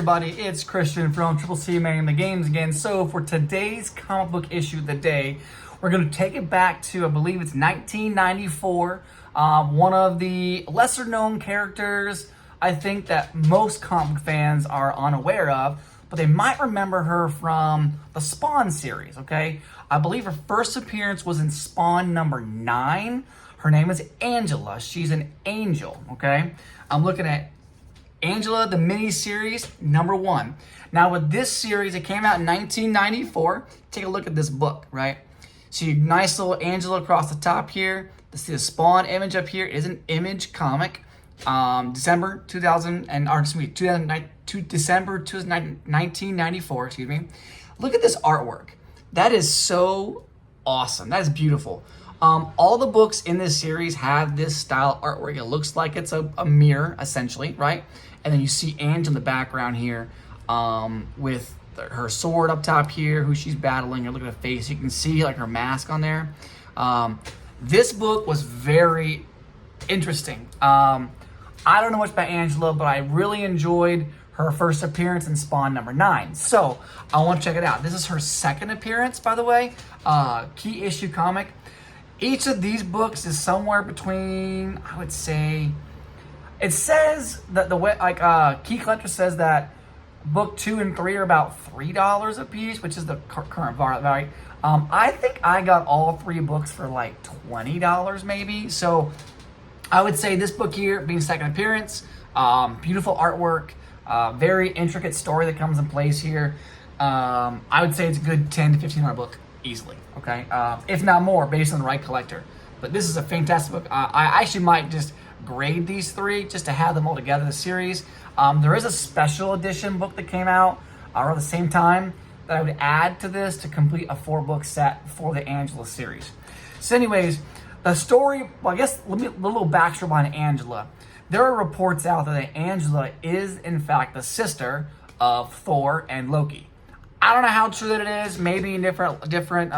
everybody, it's Christian from Triple C Man the Games again. So for today's comic book issue of the day, we're going to take it back to, I believe it's 1994. One of the lesser known characters I think that most comic fans are unaware of, but they might remember her from the Spawn series, okay? I believe her first appearance was in Spawn number 9. Her name is Angela. She's an angel, okay? I'm looking at Angela, the mini-series, number 1. Now with this series, it came out in 1994. Take a look at this book, right? See a nice little Angela across the top here. See the Spawn image up here. It is an Image comic. December 1994, excuse me. Look at this artwork. That is so awesome. That is beautiful. All the books in this series have this style artwork. It looks like it's a mirror, essentially, right? And then you see Ange in the background here with her sword up top here, who she's battling. Look at her face. You can see like her mask on there. This book was very interesting. I don't know much about Angela, but I really enjoyed her first appearance in Spawn number 9. So I want to check it out. This is her second appearance, by the way. Key issue comic. Each of these books is somewhere between, I would say, it says that the way, like Key Collector says that book 2 and 3 are about $3 a piece, which is the current value. I think I got all 3 books for like $20 maybe. So I would say this book here being second appearance, beautiful artwork, very intricate story that comes in place here. I would say it's a good $10 to $15 book easily, okay? If not more, based on the right collector. But this is a fantastic book. I actually might just grade these 3 just to have them all together, the series. There is a special edition book that came out around the same time that I would add to this to complete a 4-book set for the Angela series. So anyways, the story, well, I guess, a little backstory on Angela. There are reports out that Angela is, in fact, the sister of Thor and Loki. I don't know how true that it is. Maybe in different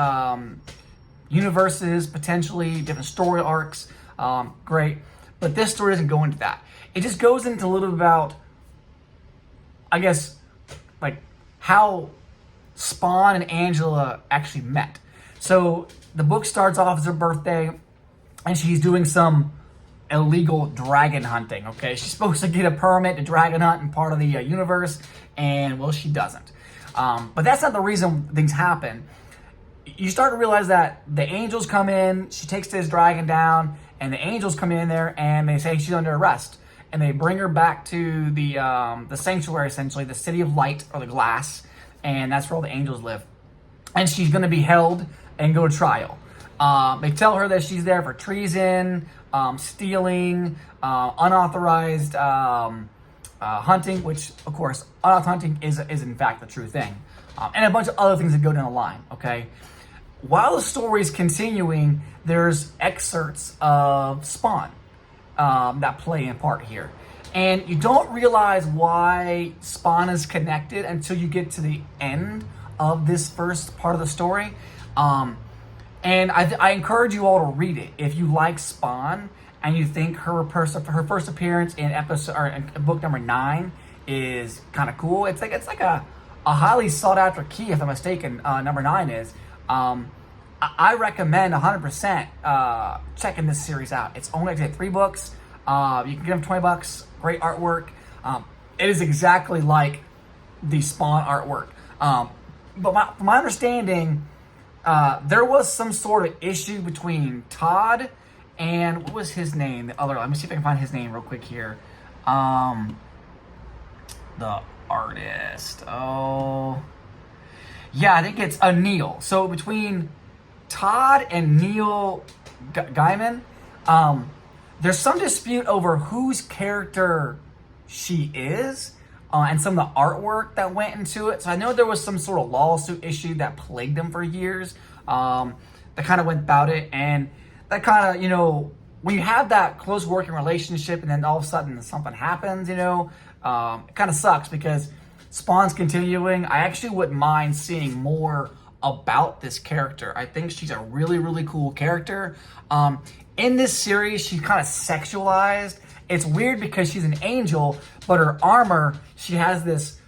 universes, potentially, different story arcs. Great. But this story doesn't go into that. It just goes into a little bit about, I guess, like, how Spawn and Angela actually met. So the book starts off as her birthday, and she's doing some illegal dragon hunting, okay? She's supposed to get a permit to dragon hunt in part of the universe, and, well, she doesn't. But that's not the reason things happen. You start to realize that the angels come in, she takes this dragon down, and the angels come in there, and they say she's under arrest. And they bring her back to the sanctuary, essentially, the city of light, or the glass, and that's where all the angels live. And she's going to be held and go to trial. They tell her that she's there for treason, stealing, unauthorized hunting, which, of course, unauthorized hunting is in fact the true thing. And a bunch of other things that go down the line, okay? While the story is continuing, there's excerpts of Spawn that play a part here. And you don't realize why Spawn is connected until you get to the end of this first part of the story. And I encourage you all to read it. If you like Spawn and you think her first appearance in book number 9 is kind of cool, it's like a highly sought after key, if I'm mistaken. Number 9 is. I recommend 100% checking this series out. It's only 3 books. You can get them $20. Great artwork. It is exactly like the Spawn artwork. But from my understanding, there was some sort of issue between Todd and what was his name? The other. Let me see if I can find his name real quick here. The artist. Oh, yeah, I think it's Neil. So between Todd and Neil Gaiman, there's some dispute over whose character she is, and some of the artwork that went into it. So I know there was some sort of lawsuit issue that plagued them for years, that kind of went about it. And that kind of, when you have that close working relationship and then all of a sudden something happens, it kind of sucks because Spawn's continuing. I actually wouldn't mind seeing more about this character. I think she's a really, really cool character. In this series, she's kind of sexualized. It's weird because she's an angel, but her armor, she has this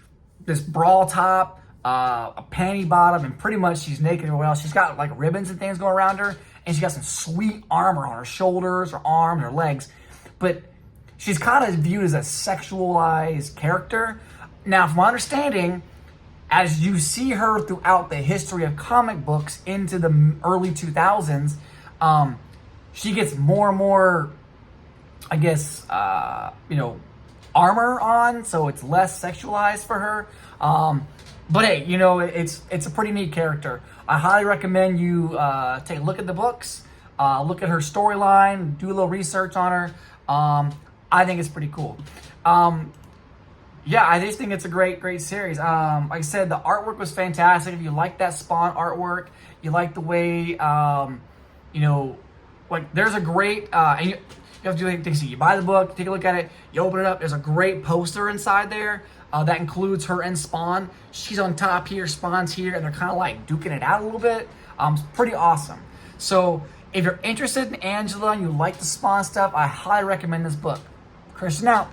this bra top, a panty bottom, and pretty much she's naked everywhere else. She's got like ribbons and things going around her, and she got some sweet armor on her shoulders, her arms, her legs. But she's kind of viewed as a sexualized character. Now, from my understanding, as you see her throughout the history of comic books into the early 2000s, she gets more and more, I guess, armor on, so it's less sexualized for her. But hey, it's a pretty neat character. I highly recommend you take a look at the books, look at her storyline, do a little research on her. I think it's pretty cool. Yeah, I just think it's a great series. Like I said, the artwork was fantastic. If you like that Spawn artwork, you like the way, like there's a great, and you have to do things. You buy the book, take a look at it, you open it up, there's a great poster inside there that includes her and Spawn. She's on top here, Spawn's here, and they're kind of like duking it out a little bit. It's pretty awesome. So if you're interested in Angela and you like the Spawn stuff, I highly recommend this book. Christian out.